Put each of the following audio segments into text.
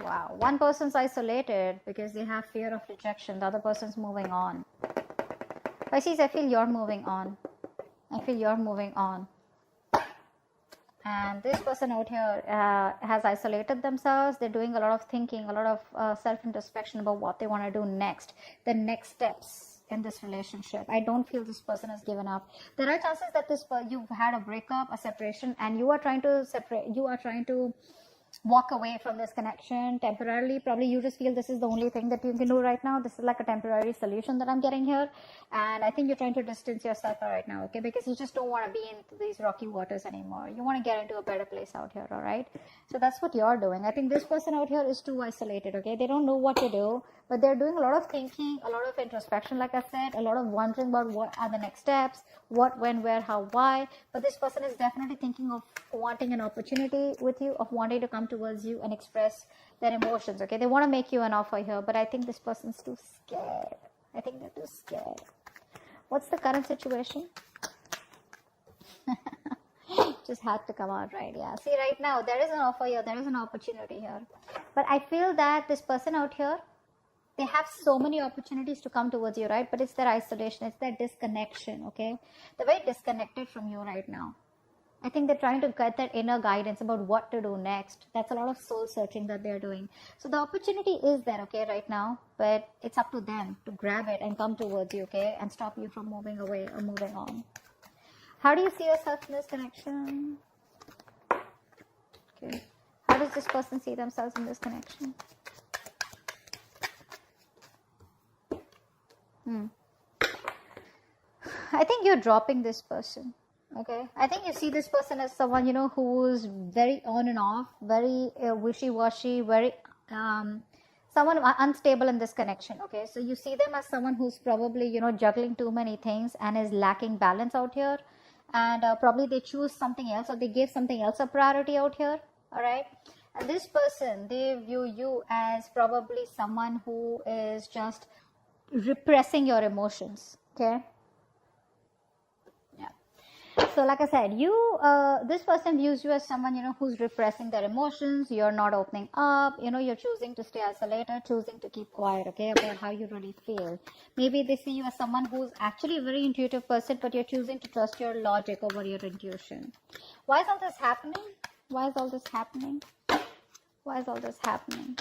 Wow. One person's isolated because they have fear of rejection. The other person's moving on. Pisces, I feel you're moving on. I feel you're moving on. And this person out here has isolated themselves. They're doing a lot of thinking, a lot of self-introspection about what they want to do next, the next steps in this relationship. I don't feel this person has given up. There are chances that you've had a breakup, a separation, and you are trying to separate. You are trying to walk away from this connection temporarily. Probably you just feel this is the only thing that you can do right now. This is like a temporary solution that I'm getting here, and I think you're trying to distance yourself right now, okay, because you just don't want to be in these rocky waters anymore. You want to get into a better place out here. All right, so that's what you're doing. I think this person out here is too isolated, okay. They don't know what to do, but they're doing a lot of thinking, a lot of introspection, like I said, a lot of wondering about what are the next steps, what, when, where, how, why. But this person is definitely thinking of wanting an opportunity with you, of wanting to come towards you and express their emotions, okay. They want to make you an offer here, but I think this person's too scared. I think they're too scared. What's the current situation? Just had to come out, right? Yeah, see, right now there is an offer here, there is an opportunity here, but I feel that this person out here, they have so many opportunities to come towards you, right? But it's their isolation, it's their disconnection, okay. They're very disconnected from you right now. I think they're trying to get that inner guidance about what to do next. That's a lot of soul searching that they're doing. So the opportunity is there, okay, right now, but it's up to them to grab it and come towards you, okay, and stop you from moving away or moving on. How do you see yourself in this connection? Okay. How does this person see themselves in this connection? I think you're dropping this person. Okay, I think you see this person as someone, you know, who's very on and off, very wishy-washy, very someone unstable in this connection. Okay, so you see them as someone who's probably, you know, juggling too many things and is lacking balance out here, and probably they choose something else, or they give something else a priority out here. All right, and this person, they view you as probably someone who is just repressing your emotions. Okay. So like I said, this person views you as someone, you know, who's repressing their emotions. You're not opening up, you know, you're choosing to stay isolated, choosing to keep quiet, okay, about how you really feel. Maybe they see you as someone who's actually a very intuitive person, but you're choosing to trust your logic over your intuition. Why is all this happening? Why is all this happening? Why is all this happening?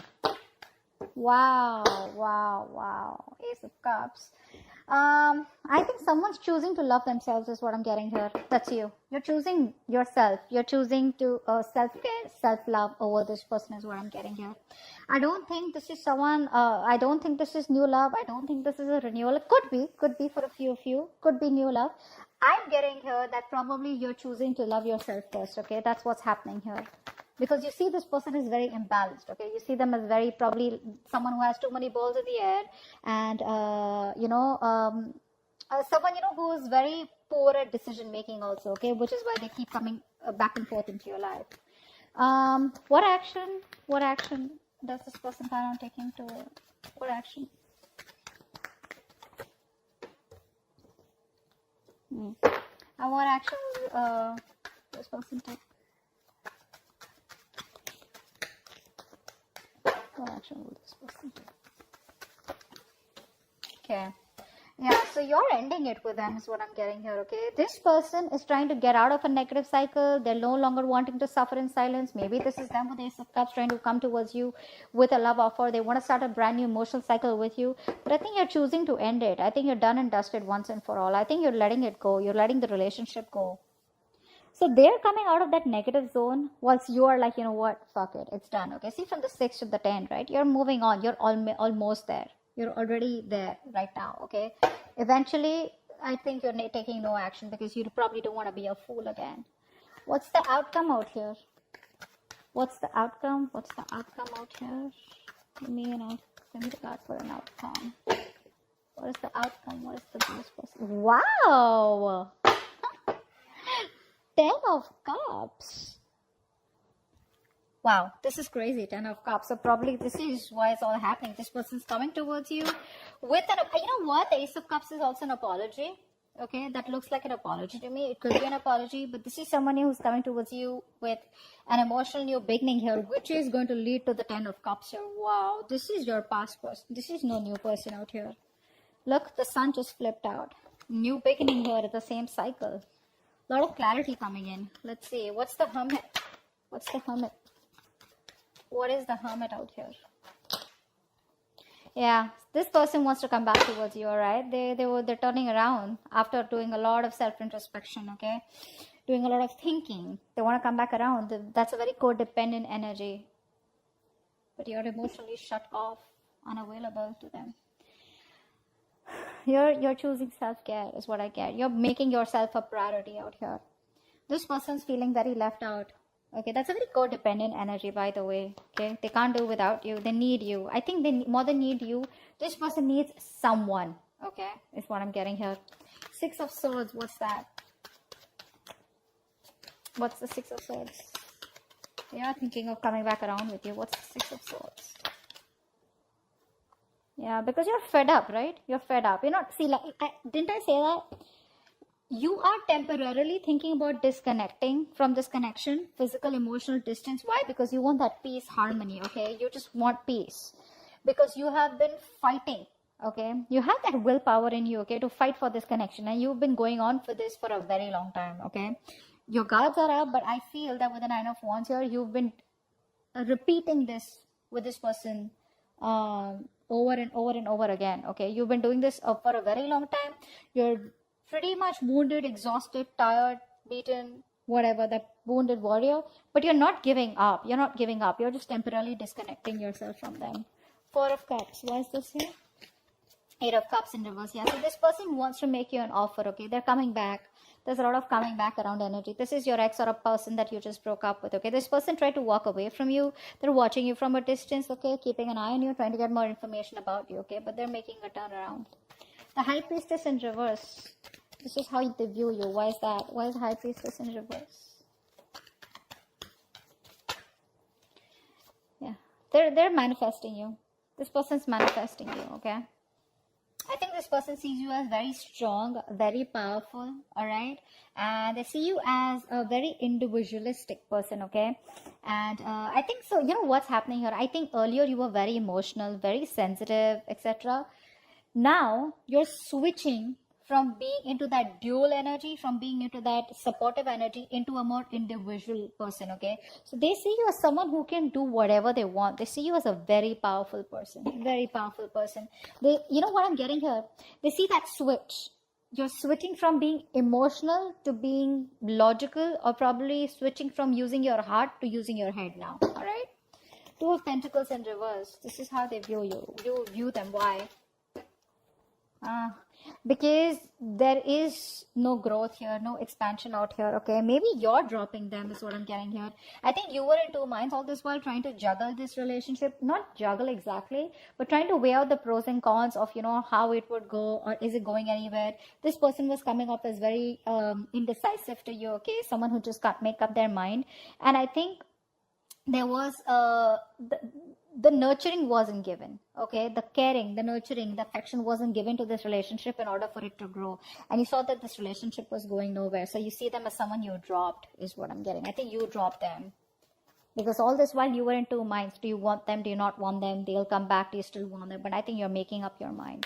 Wow, wow, wow. Ace of Cups. I think someone's choosing to love themselves is what I'm getting here. That's you. You're choosing yourself. You're choosing to self-care, self-love over this person is what I'm getting here. I don't think this is someone, I don't think this is new love. I don't think this is a renewal. It could be for a few of you, could be new love. I'm getting here that probably you're choosing to love yourself first, okay? That's what's happening here. Because you see this person is very imbalanced, okay? You see them as very probably someone who has too many balls in the air, and someone, you know, who is very poor at decision making also, okay? Which is why they keep coming back and forth into your life. What action does this person plan on taking to what action? And what action will this person take? What action will this person take? Okay. Yeah, so you're ending it with them is what I'm getting here, okay? This person is trying to get out of a negative cycle. They're no longer wanting to suffer in silence. Maybe this is them with Ace of Cups trying to come towards you with a love offer. They want to start a brand new emotional cycle with you. But I think you're choosing to end it. I think you're done and dusted once and for all. I think you're letting it go. You're letting the relationship go. So they're coming out of that negative zone whilst you are like, you know what, fuck it, it's done, okay? See, from the 6 to the 10, right? You're moving on. You're almost there. You're already there right now, okay? Eventually, I think you're taking no action because you probably don't want to be a fool again. What's the outcome out here? What's the outcome? What's the outcome out here? Give me the card for an outcome. What is the outcome? What is the best person? Wow! 10 of Cups. Wow, this is crazy. 10 of Cups. So probably this is why it's all happening. This person's coming towards you with an, you know what? The Ace of Cups is also an apology. Okay, that looks like an apology to me. It could be an apology, but this is someone who's coming towards you with an emotional new beginning here, which is going to lead to the 10 of cups here. Wow, this is your past person. This is no new person out here. Look, the sun just flipped out. New beginning here at the same cycle. A lot of clarity coming in. Let's see. What's the hermit? What's the hermit? What is the hermit out here? Yeah, this person wants to come back towards you, all right? They're turning around after doing a lot of self-introspection, okay? Doing a lot of thinking. They want to come back around. That's a very codependent energy. But you're emotionally shut off, unavailable to them. You're choosing self-care is what I get. You're making yourself a priority out here. This person's feeling very left out. Okay, that's a very codependent energy, by the way. Okay, they can't do without you. They need you. I think they more than need you. This person needs someone. Okay, is what I'm getting here. 6 of Swords. What's that? What's the 6 of Swords? They are thinking of coming back around with you. What's the 6 of Swords? Yeah, because you're fed up, right? You're fed up. You're not, see, like, didn't I say that? You are temporarily thinking about disconnecting from this connection, physical, emotional distance. Why? Because you want that peace, harmony, okay? You just want peace. Because you have been fighting, okay? You have that willpower in you, okay, to fight for this connection. And you've been going on for this for a very long time, okay? Your guards are up, but I feel that with the 9 of Wands here, you've been repeating this with this person over and over and over again, okay? You've been doing this for a very long time. You're pretty much wounded, exhausted, tired, beaten, whatever, that wounded warrior, but you're not giving up. You're not giving up. You're just temporarily disconnecting yourself from them. 4 of Cups. Why is this here? 8 of Cups in reverse. Yeah, so this person wants to make you an offer, okay? They're coming back. There's a lot of coming back around energy. This is your ex or a person that you just broke up with, okay? This person tried to walk away from you. They're watching you from a distance, okay? Keeping an eye on you, trying to get more information about you, okay? But they're making a turnaround. The High Priestess in reverse. This is how they view you. Why is that? Why is the High Priestess in reverse? Yeah. They're manifesting you. This person's manifesting you, okay? I think this person sees you as very strong, very powerful, all right? And they see you as a very individualistic person, okay? And I think so, you know what's happening here? I think earlier you were very emotional, very sensitive, etc. Now you're switching from being into that dual energy, from being into that supportive energy, into a more individual person, okay? So they see you as someone who can do whatever they want. They see you as a very powerful person, very powerful person. They, you know what I'm getting here? They see that switch. You're switching from being emotional to being logical, or probably switching from using your heart to using your head now, all right? 2 of Pentacles in reverse. This is how they view you. You view them. Why? Because there is no growth here, no expansion out here, okay? Maybe you're dropping them is what I'm getting here. I think you were in 2 minds all this while trying to juggle this relationship. Not juggle exactly, but trying to weigh out the pros and cons of, you know, how it would go, or is it going anywhere. This person was coming up as very indecisive to you, okay? Someone who just can't make up their mind. And I think there was the nurturing wasn't given, okay? The caring, the nurturing, the affection wasn't given to this relationship in order for it to grow. And you saw that this relationship was going nowhere. So you see them as someone you dropped is what I'm getting. I think you dropped them. Because all this while you were in 2 minds. Do you want them? Do you not want them? They'll come back. Do you still want them? But I think you're making up your mind.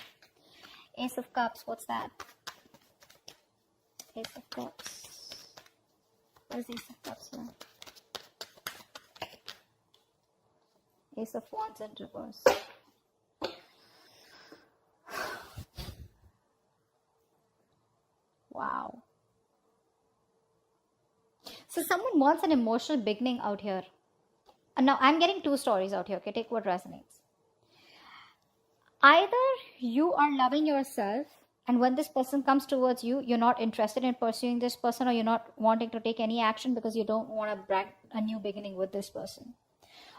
Ace of Cups. What's that? Ace of Cups. Where's Ace of Cups here? Ace of Wands in reverse. Wow. So someone wants an emotional beginning out here. And now I'm getting 2 stories out here, okay? Take what resonates. Either you are loving yourself, and when this person comes towards you, you're not interested in pursuing this person, or you're not wanting to take any action because you don't want to brand a new beginning with this person.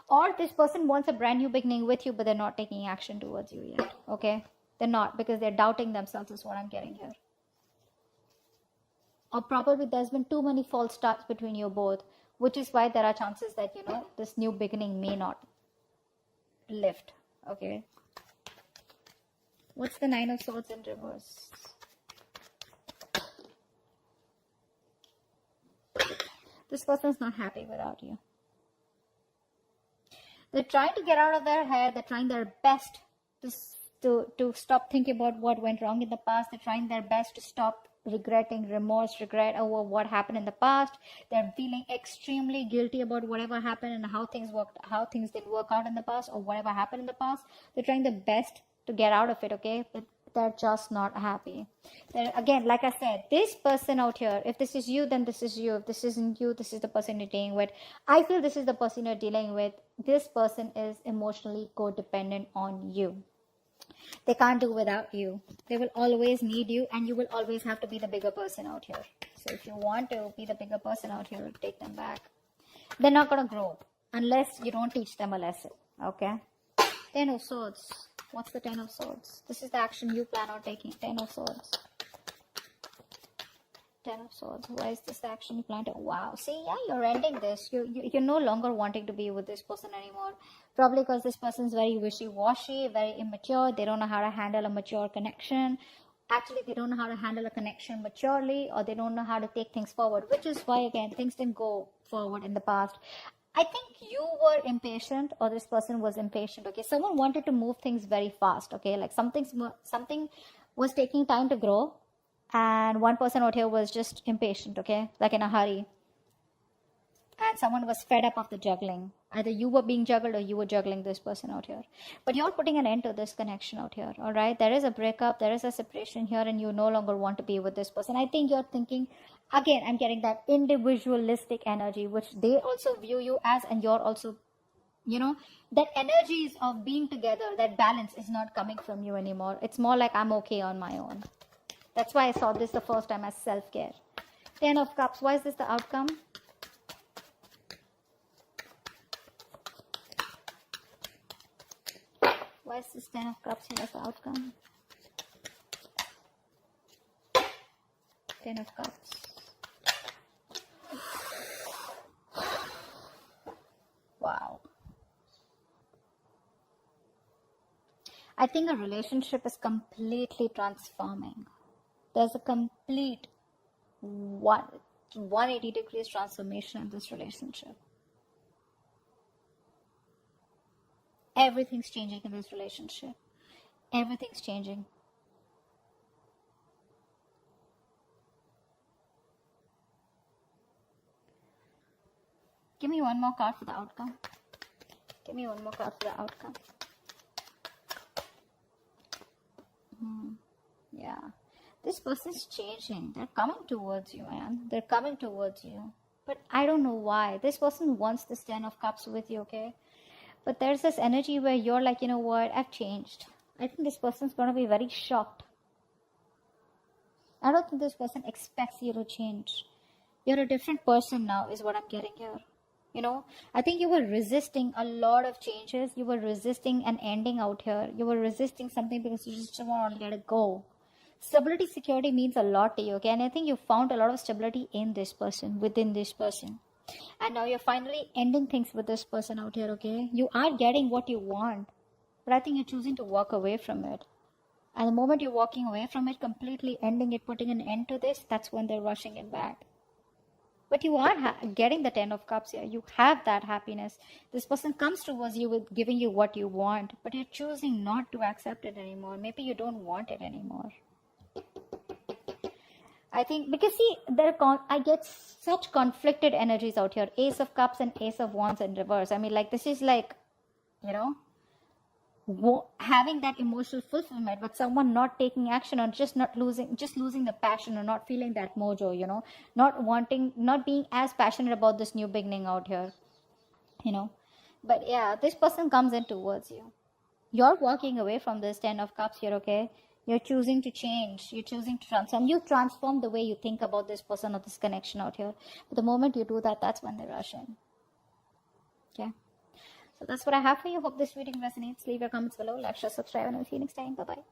Or this person wants a brand new beginning with you, but they're not taking action towards you yet, okay? They're not, because they're doubting themselves is what I'm getting here. Or probably there's been too many false starts between you both, which is why there are chances that, you know, this new beginning may not lift, okay? What's the 9 of Swords in reverse? This person's not happy without you. They're trying to get out of their head. They're trying their best to stop thinking about what went wrong in the past. They're trying their best to stop regretting, regret over what happened in the past. They're feeling extremely guilty about whatever happened and how things didn't work out in the past, or whatever happened in the past. They're trying their best to get out of it, okay? But they're just not happy. Again, like I said, this person out here, if this is you, then this is you. If this isn't you, this is the person you're dealing with. I feel this is the person you're dealing with. This person is emotionally codependent on you. They can't do without you. They will always need you, and you will always have to be the bigger person out here. So if you want to be the bigger person out here, take them back. They're not going to grow unless you don't teach them a lesson, okay? 10 of Swords. What's the 10 of Swords? This is the action you plan on taking. 10 of Swords. 10 of Swords. Why is this the action you plan to? Wow. See, yeah, you're ending this. You're no longer wanting to be with this person anymore. Probably because this person's very wishy-washy, very immature. They don't know how to handle a mature connection. Actually, they don't know how to handle a connection maturely, or they don't know how to take things forward, which is why, again, things didn't go forward in the past. I think you were impatient, or this person was impatient, okay? Someone wanted to move things very fast, okay? Like something was taking time to grow, and one person out here was just impatient, okay? Like in a hurry. And someone was fed up of the juggling. Either you were being juggled or you were juggling this person out here. But you're putting an end to this connection out here, all right? There is a breakup, there is a separation here, and you no longer want to be with this person. I think you're thinking, again, I'm getting that individualistic energy, which they also view you as, and you're also, you know, that energies of being together, that balance is not coming from you anymore. It's more like I'm okay on my own. That's why I saw this the first time as self-care. 10 of Cups. Why is this the outcome? Why is this 10 of Cups here as the outcome? 10 of Cups. Wow. I think a relationship is completely transforming. There's a complete 180 degrees transformation in this relationship. Everything's changing in this relationship. Everything's changing. Give me one more card for the outcome. Give me one more card for the outcome. Yeah. This person's changing. They're coming towards you, man. They're coming towards you. But I don't know why. This person wants this 10 of Cups with you, okay? But there's this energy where you're like, you know what? I've changed. I think this person's going to be very shocked. I don't think this person expects you to change. You're a different person now, is what I'm getting here. You know, I think you were resisting a lot of changes. You were resisting an ending out here. You were resisting something because you just want to let it go. Stability, security means a lot to you, okay? And I think you found a lot of stability in this person, within this person. And now you're finally ending things with this person out here, okay? You are getting what you want, but I think you're choosing to walk away from it. And the moment you're walking away from it, completely ending it, putting an end to this, that's when they're rushing it back. But you are getting the 10 of Cups here. You have that happiness. This person comes towards you with giving you what you want, but you're choosing not to accept it anymore. Maybe you don't want it anymore. I think, because see, I get such conflicted energies out here. Ace of Cups and Ace of Wands in reverse. I mean, like, this is like, you know, having that emotional fulfillment, but someone not taking action, or just losing the passion, or not feeling that mojo, you know, not being as passionate about this new beginning out here, you know. But yeah, this person comes in towards you. You're walking away from this 10 of Cups here, okay? You're choosing to change. You're choosing to transform. You transform the way you think about this person or this connection out here. But the moment you do that, that's when they rush in. Okay? So that's what I have for you. Hope this reading resonates. Leave your comments below. Like, share, subscribe, and I'll see you next time. Bye-bye.